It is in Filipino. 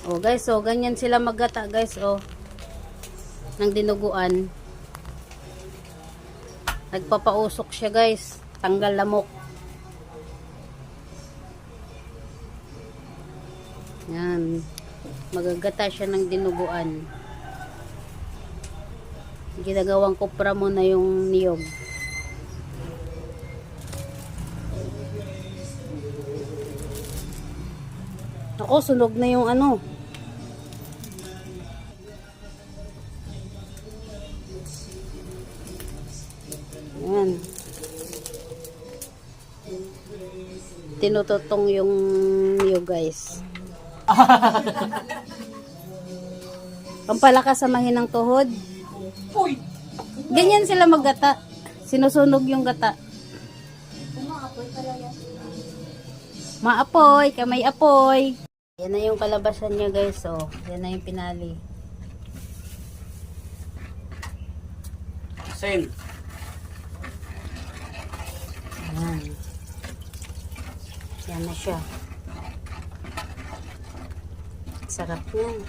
Oh guys, oh ganyan sila maggata guys, oh. Ng dinuguan. Nagpapausok siya guys. Tanggal lamok. Yan. Magagata siya ng dinuguan. Ginagawang kopra mo na yung niyog. Ako, sunog na yung ano. Yan. Tinututong yung niyog guys. Pampalakas sa mahinang tuhod. Uy! Ganyan sila maggata. Sinusunog yung gata. Maapoy, kamay apoy. Yan na yung kalabasan niya guys, oh. Yan na yung pinali. Send. Yan. Yan na siya. Sarap yan.